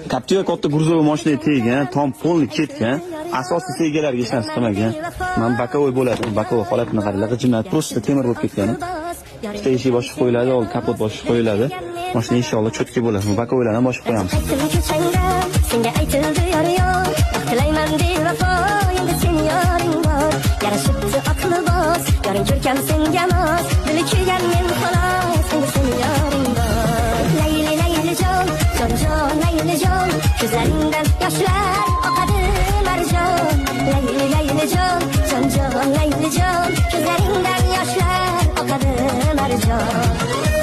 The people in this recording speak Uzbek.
Captiva katta грузовой mashina tegan, tom polni ketgan, asosiysi egalariga hech narsa qilmagan. Men bakovoy bo'ladi, bakovoy holatini qaranglar, g'ijimlar просто temir bo'lib ketgan. Ikkita eshik boshqa qo'yiladi, old kapot boshqa qo'yiladi. Mashina inshaalloh cho'tka bo'ladi. Bakovoylarni boshqa qo'yamiz. Senga aytildi yor-yor, tilayman bevafo, endi sen yoring bor. Yarashibdi aqli boz, yoring ko'rkam senga mos, dili kuygan men xolos, endi sen yoring bor. Layli layli jon, jon jon layli jon, ko'zlaringdan yoshlar oqadi marjon. Layli layli jon, jon jon layli jon, ko'zlaringdan yoshlar oqadi marjon.